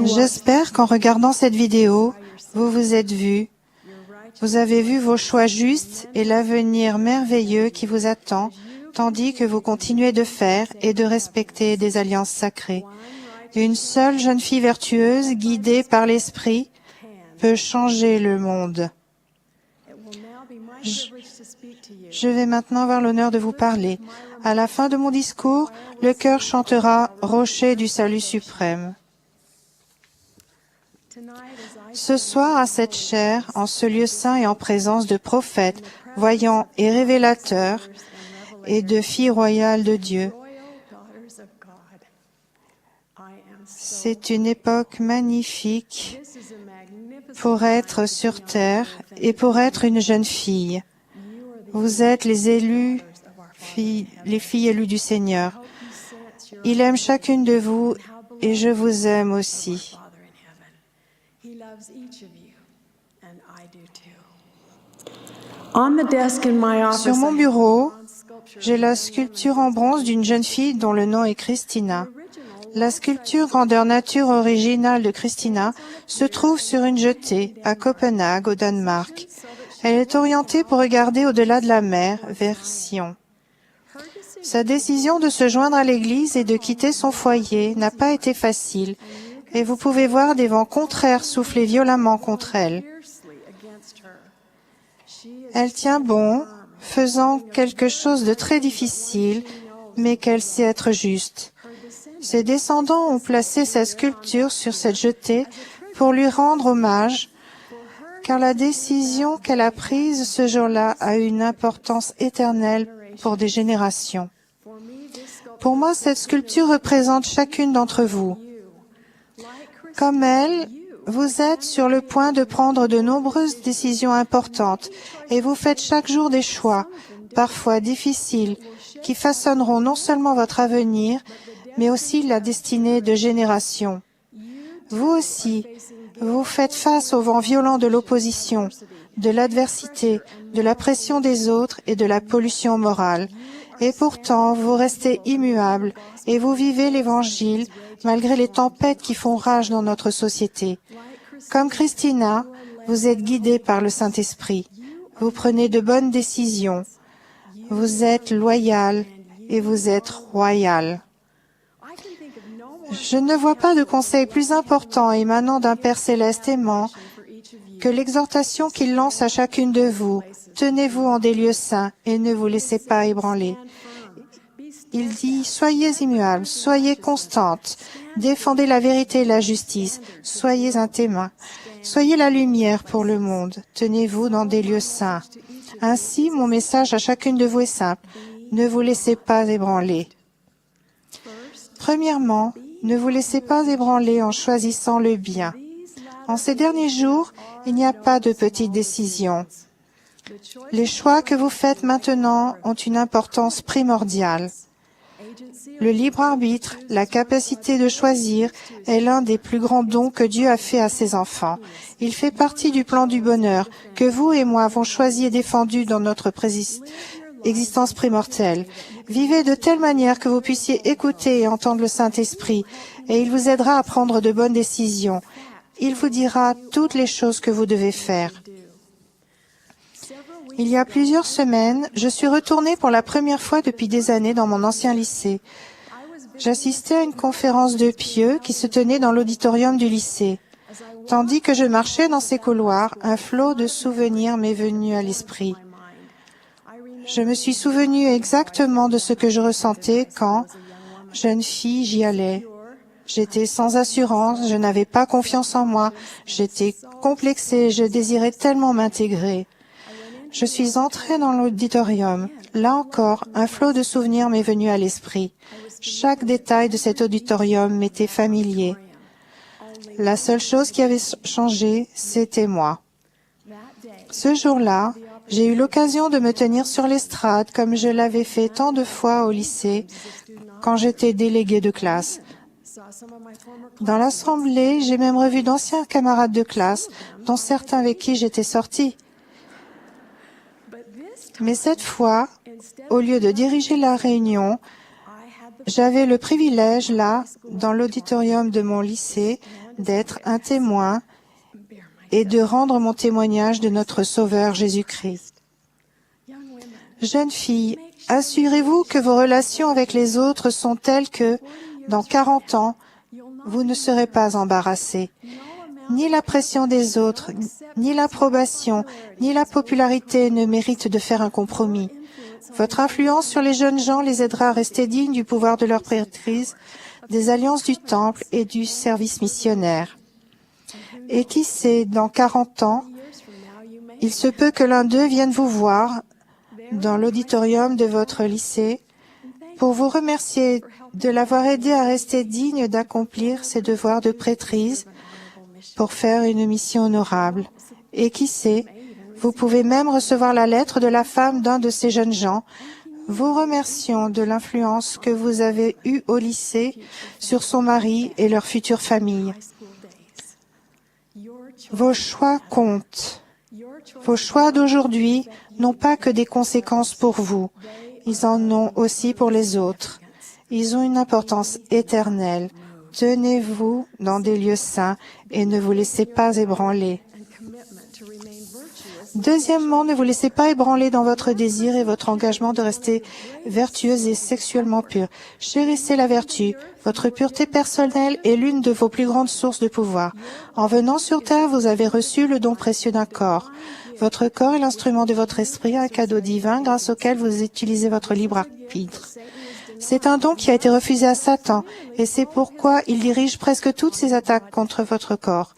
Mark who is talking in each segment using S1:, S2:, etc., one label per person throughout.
S1: J'espère qu'en regardant cette vidéo, vous vous êtes vus, vous avez vu vos choix justes et l'avenir merveilleux qui vous attend, tandis que vous continuez de faire et de respecter des alliances sacrées. Une seule jeune fille vertueuse, guidée par l'Esprit, peut changer le monde. Je vais maintenant avoir l'honneur de vous parler. À la fin de mon discours, le chœur chantera « Rocher du salut suprême ». Ce soir, à cette chaire, en ce lieu saint et en présence de prophètes, voyants et révélateurs, et de filles royales de Dieu, c'est une époque magnifique pour être sur terre et pour être une jeune fille. Vous êtes les élus, les filles élues du Seigneur. Il aime chacune de vous et je vous aime aussi. Sur mon bureau, j'ai la sculpture en bronze d'une jeune fille dont le nom est Christina. La sculpture grandeur nature originale de Christina se trouve sur une jetée à Copenhague, au Danemark. Elle est orientée pour regarder au-delà de la mer, vers Sion. Sa décision de se joindre à l'Église et de quitter son foyer n'a pas été facile, et vous pouvez voir des vents contraires souffler violemment contre elle. Elle tient bon, faisant quelque chose de très difficile, mais qu'elle sait être juste. Ses descendants ont placé sa sculpture sur cette jetée pour lui rendre hommage, car la décision qu'elle a prise ce jour-là a une importance éternelle pour des générations. Pour moi, cette sculpture représente chacune d'entre vous. Comme elle, vous êtes sur le point de prendre de nombreuses décisions importantes et vous faites chaque jour des choix, parfois difficiles, qui façonneront non seulement votre avenir, mais aussi la destinée de générations. Vous aussi, vous faites face au vent violent de l'opposition, de l'adversité, de la pression des autres et de la pollution morale. Et pourtant, vous restez immuable et vous vivez l'Évangile malgré les tempêtes qui font rage dans notre société. Comme Christina, vous êtes guidé par le Saint-Esprit. Vous prenez de bonnes décisions. Vous êtes loyal et vous êtes royal. Je ne vois pas de conseil plus important émanant d'un Père céleste aimant que l'exhortation qu'il lance à chacune de vous. Tenez-vous en des lieux saints et ne vous laissez pas ébranler. Il dit, soyez immuables, soyez constantes, défendez la vérité et la justice, soyez un témoin, soyez la lumière pour le monde, tenez-vous dans des lieux saints. Ainsi, mon message à chacune de vous est simple, ne vous laissez pas ébranler. Premièrement, ne vous laissez pas ébranler en choisissant le bien. En ces derniers jours, il n'y a pas de petites décisions. Les choix que vous faites maintenant ont une importance primordiale. Le libre arbitre, la capacité de choisir, est l'un des plus grands dons que Dieu a fait à ses enfants. Il fait partie du plan du bonheur que vous et moi avons choisi et défendu dans notre existence primordiale. Vivez de telle manière que vous puissiez écouter et entendre le Saint-Esprit, et il vous aidera à prendre de bonnes décisions. Il vous dira toutes les choses que vous devez faire. Il y a plusieurs semaines, je suis retournée pour la première fois depuis des années dans mon ancien lycée. J'assistais à une conférence de pieux qui se tenait dans l'auditorium du lycée. Tandis que je marchais dans ces couloirs, un flot de souvenirs m'est venu à l'esprit. Je me suis souvenu exactement de ce que je ressentais quand, jeune fille, j'y allais. J'étais sans assurance, je n'avais pas confiance en moi, j'étais complexée, je désirais tellement m'intégrer. Je suis entrée dans l'auditorium. Là encore, un flot de souvenirs m'est venu à l'esprit. Chaque détail de cet auditorium m'était familier. La seule chose qui avait changé, c'était moi. Ce jour-là, j'ai eu l'occasion de me tenir sur l'estrade comme je l'avais fait tant de fois au lycée quand j'étais déléguée de classe. Dans l'assemblée, j'ai même revu d'anciens camarades de classe, dont certains avec qui j'étais sortie. Mais cette fois, au lieu de diriger la réunion, J'avais le privilège, là, dans l'auditorium de mon lycée, d'être un témoin et de rendre mon témoignage de notre Sauveur Jésus-Christ. Jeunes filles, assurez-vous que vos relations avec les autres sont telles que, dans 40 ans, vous ne serez pas embarrassés. Ni la pression des autres, ni l'approbation, ni la popularité ne méritent de faire un compromis. Votre influence sur les jeunes gens les aidera à rester dignes du pouvoir de leur prêtrise, des alliances du temple et du service missionnaire. Et qui sait, dans 40 ans, il se peut que l'un d'eux vienne vous voir dans l'auditorium de votre lycée pour vous remercier de l'avoir aidé à rester digne d'accomplir ses devoirs de prêtrise pour faire une mission honorable. Et qui sait, vous pouvez même recevoir la lettre de la femme d'un de ces jeunes gens, vous remerciant de l'influence que vous avez eue au lycée sur son mari et leur future famille. Vos choix comptent. Vos choix d'aujourd'hui n'ont pas que des conséquences pour vous, ils en ont aussi pour les autres. Ils ont une importance éternelle. Tenez-vous dans des lieux saints et ne vous laissez pas ébranler. Deuxièmement, ne vous laissez pas ébranler dans votre désir et votre engagement de rester vertueuse et sexuellement pure. Chérissez la vertu. Votre pureté personnelle est l'une de vos plus grandes sources de pouvoir. En venant sur terre, vous avez reçu le don précieux d'un corps. Votre corps est l'instrument de votre esprit, un cadeau divin grâce auquel vous utilisez votre libre arbitre. C'est un don qui a été refusé à Satan, et c'est pourquoi il dirige presque toutes ses attaques contre votre corps.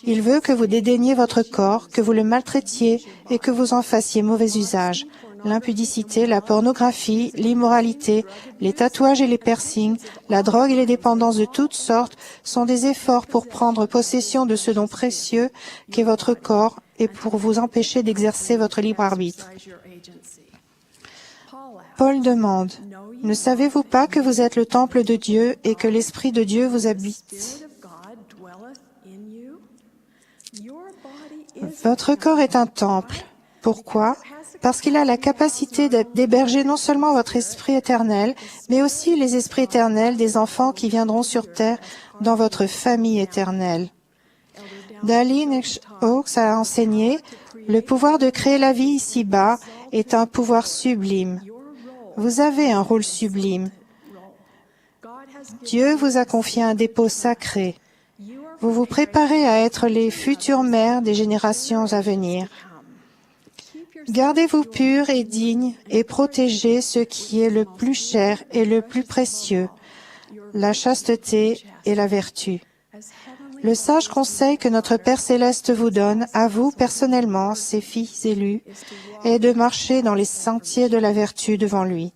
S1: Il veut que vous dédaigniez votre corps, que vous le maltraitiez et que vous en fassiez mauvais usage. L'impudicité, la pornographie, l'immoralité, les tatouages et les piercings, la drogue et les dépendances de toutes sortes sont des efforts pour prendre possession de ce don précieux qu'est votre corps et pour vous empêcher d'exercer votre libre arbitre. Paul demande, « Ne savez-vous pas que vous êtes le temple de Dieu et que l'Esprit de Dieu vous habite ?» Votre corps est un temple. Pourquoi? Parce qu'il a la capacité d'héberger non seulement votre esprit éternel, mais aussi les esprits éternels des enfants qui viendront sur terre dans votre famille éternelle. Dallin Oaks a enseigné, le pouvoir de créer la vie ici-bas est un pouvoir sublime. Vous avez un rôle sublime. Dieu vous a confié un dépôt sacré. Vous vous préparez à être les futures mères des générations à venir. Gardez-vous purs et dignes et protégez ce qui est le plus cher et le plus précieux, la chasteté et la vertu. Le sage conseil que notre Père Céleste vous donne, à vous personnellement, ses fils élus, est de marcher dans les sentiers de la vertu devant lui.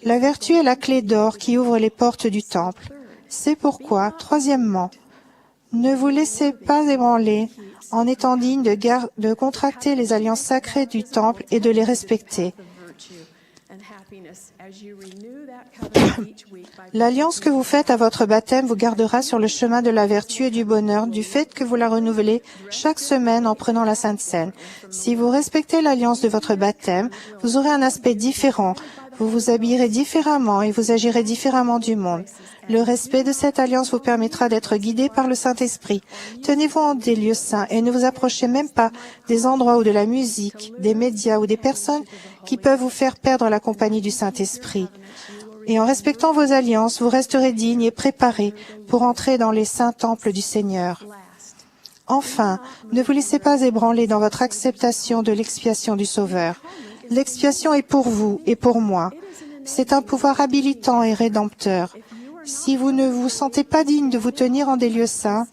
S1: La vertu est la clé d'or qui ouvre les portes du temple. C'est pourquoi, troisièmement, ne vous laissez pas ébranler en étant digne de contracter les alliances sacrées du temple et de les respecter. L'alliance que vous faites à votre baptême vous gardera sur le chemin de la vertu et du bonheur du fait que vous la renouvelez chaque semaine en prenant la Sainte Seine. Si vous respectez l'alliance de votre baptême, vous aurez un aspect différent, vous vous habillerez différemment et vous agirez différemment du monde. Le respect de cette alliance vous permettra d'être guidé par le Saint-Esprit. Tenez-vous en des lieux saints et ne vous approchez même pas des endroits ou de la musique, des médias ou des personnes qui peuvent vous faire perdre la compagnie du Saint-Esprit. Et en respectant vos alliances, vous resterez dignes et préparés pour entrer dans les saints temples du Seigneur. Enfin, ne vous laissez pas ébranler dans votre acceptation de l'expiation du Sauveur. L'expiation est pour vous et pour moi. C'est un pouvoir habilitant et rédempteur. Si vous ne vous sentez pas digne de vous tenir en des lieux saints,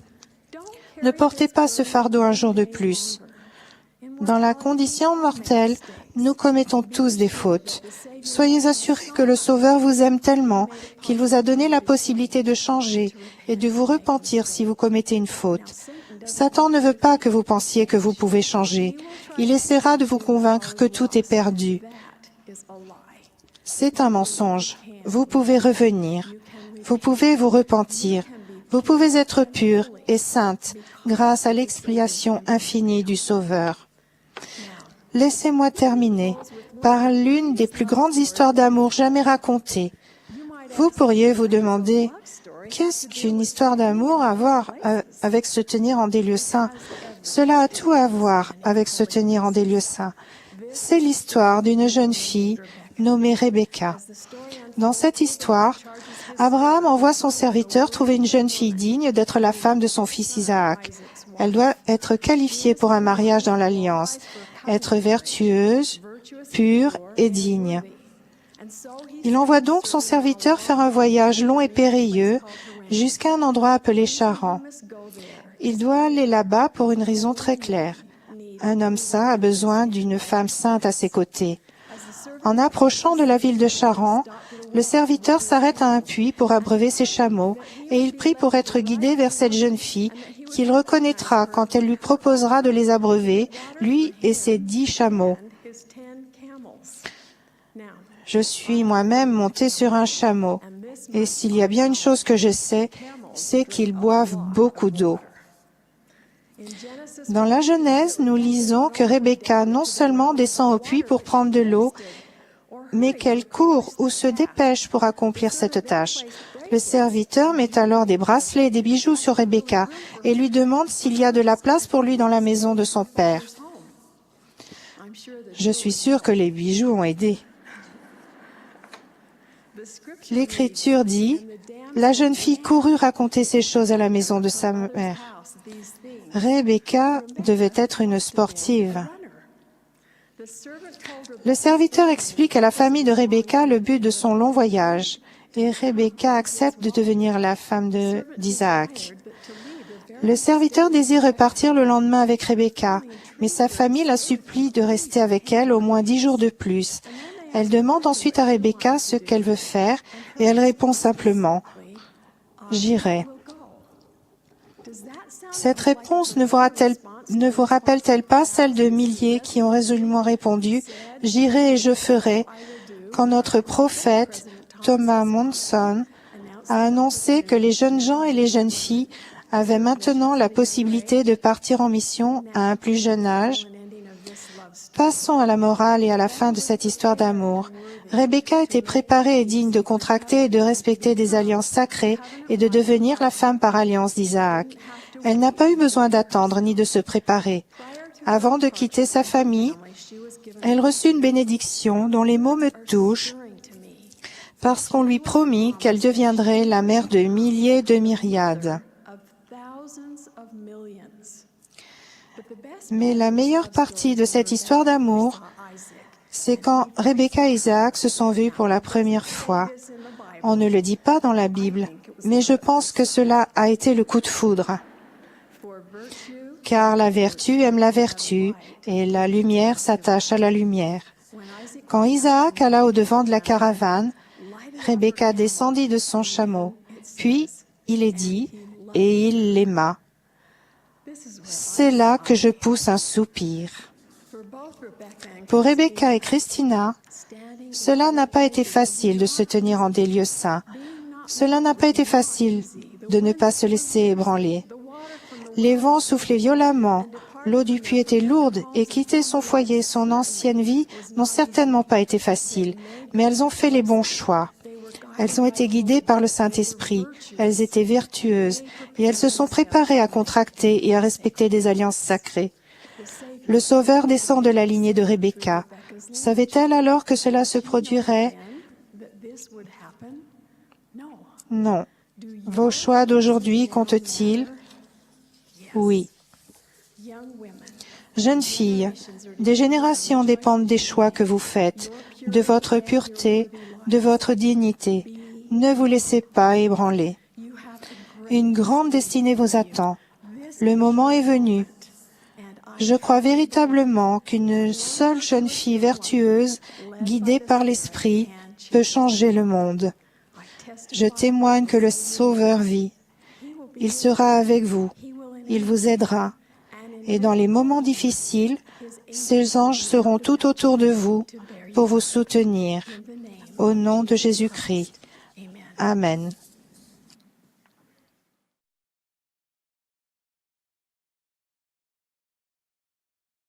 S1: ne portez pas ce fardeau un jour de plus. Dans la condition mortelle, nous commettons tous des fautes. Soyez assurés que le Sauveur vous aime tellement qu'il vous a donné la possibilité de changer et de vous repentir si vous commettez une faute. Satan ne veut pas que vous pensiez que vous pouvez changer. Il essaiera de vous convaincre que tout est perdu. C'est un mensonge. Vous pouvez revenir. Vous pouvez vous repentir. Vous pouvez être pure et sainte grâce à l'expiation infinie du Sauveur. Laissez-moi terminer par l'une des plus grandes histoires d'amour jamais racontées. Vous pourriez vous demander, qu'est-ce qu'une histoire d'amour a à voir avec se tenir en des lieux saints? Cela a tout à voir avec se tenir en des lieux saints. C'est l'histoire d'une jeune fille nommée Rebecca. Dans cette histoire, Abraham envoie son serviteur trouver une jeune fille digne d'être la femme de son fils Isaac. Elle doit être qualifiée pour un mariage dans l'alliance, être vertueuse, pure et digne. Il envoie donc son serviteur faire un voyage long et périlleux jusqu'à un endroit appelé Charan. Il doit aller là-bas pour une raison très claire. Un homme saint a besoin d'une femme sainte à ses côtés. En approchant de la ville de Charan, le serviteur s'arrête à un puits pour abreuver ses chameaux et il prie pour être guidé vers cette jeune fille qu'il reconnaîtra quand elle lui proposera de les abreuver, lui et ses 10 chameaux. Je suis moi-même monté sur un chameau, et s'il y a bien une chose que je sais, c'est qu'ils boivent beaucoup d'eau. Dans la Genèse, nous lisons que Rebecca non seulement descend au puits pour prendre de l'eau, mais qu'elle court ou se dépêche pour accomplir cette tâche. Le serviteur met alors des bracelets et des bijoux sur Rebecca et lui demande s'il y a de la place pour lui dans la maison de son père. Je suis sûr que les bijoux ont aidé. L'Écriture dit, « La jeune fille courut raconter ces choses à la maison de sa mère. » Rebecca devait être une sportive. Le serviteur explique à la famille de Rebecca le but de son long voyage, et Rebecca accepte de devenir la femme d'Isaac. Le serviteur désire repartir le lendemain avec Rebecca, mais sa famille la supplie de rester avec elle au moins 10 jours de plus. Elle demande ensuite à Rebecca ce qu'elle veut faire, et elle répond simplement, « J'irai ». Cette réponse ne vous rappelle-t-elle pas celle de milliers qui ont résolument répondu « J'irai et je ferai » quand notre prophète, Thomas Monson, a annoncé que les jeunes gens et les jeunes filles avaient maintenant la possibilité de partir en mission à un plus jeune âge? Passons à la morale et à la fin de cette histoire d'amour. Rebecca était préparée et digne de contracter et de respecter des alliances sacrées et de devenir la femme par alliance d'Isaac. Elle n'a pas eu besoin d'attendre ni de se préparer. Avant de quitter sa famille, elle reçut une bénédiction dont les mots me touchent parce qu'on lui promit qu'elle deviendrait la mère de milliers de myriades. Mais la meilleure partie de cette histoire d'amour, c'est quand Rebecca et Isaac se sont vus pour la première fois. On ne le dit pas dans la Bible, mais je pense que cela a été le coup de foudre. Car la vertu aime la vertu, et la lumière s'attache à la lumière. Quand Isaac alla au-devant de la caravane, Rebecca descendit de son chameau, puis il est dit, et il l'aima. C'est là que je pousse un soupir. Pour Rebecca et Christina, cela n'a pas été facile de se tenir en des lieux saints. Cela n'a pas été facile de ne pas se laisser ébranler. Les vents soufflaient violemment, l'eau du puits était lourde et quitter son foyer, son ancienne vie n'ont certainement pas été faciles, mais elles ont fait les bons choix. Elles ont été guidées par le Saint-Esprit, elles étaient vertueuses et elles se sont préparées à contracter et à respecter des alliances sacrées. Le Sauveur descend de la lignée de Rebecca. Savait-elle alors que cela se produirait? Non. Vos choix d'aujourd'hui comptent-ils? Oui. Jeunes filles, des générations dépendent des choix que vous faites, de votre pureté, de votre dignité. Ne vous laissez pas ébranler. Une grande destinée vous attend. Le moment est venu. Je crois véritablement qu'une seule jeune fille vertueuse, guidée par l'Esprit, peut changer le monde. Je témoigne que le Sauveur vit. Il sera avec vous. Il vous aidera. Et dans les moments difficiles, ses anges seront tout autour de vous pour vous soutenir. Au nom de Jésus-Christ. Amen.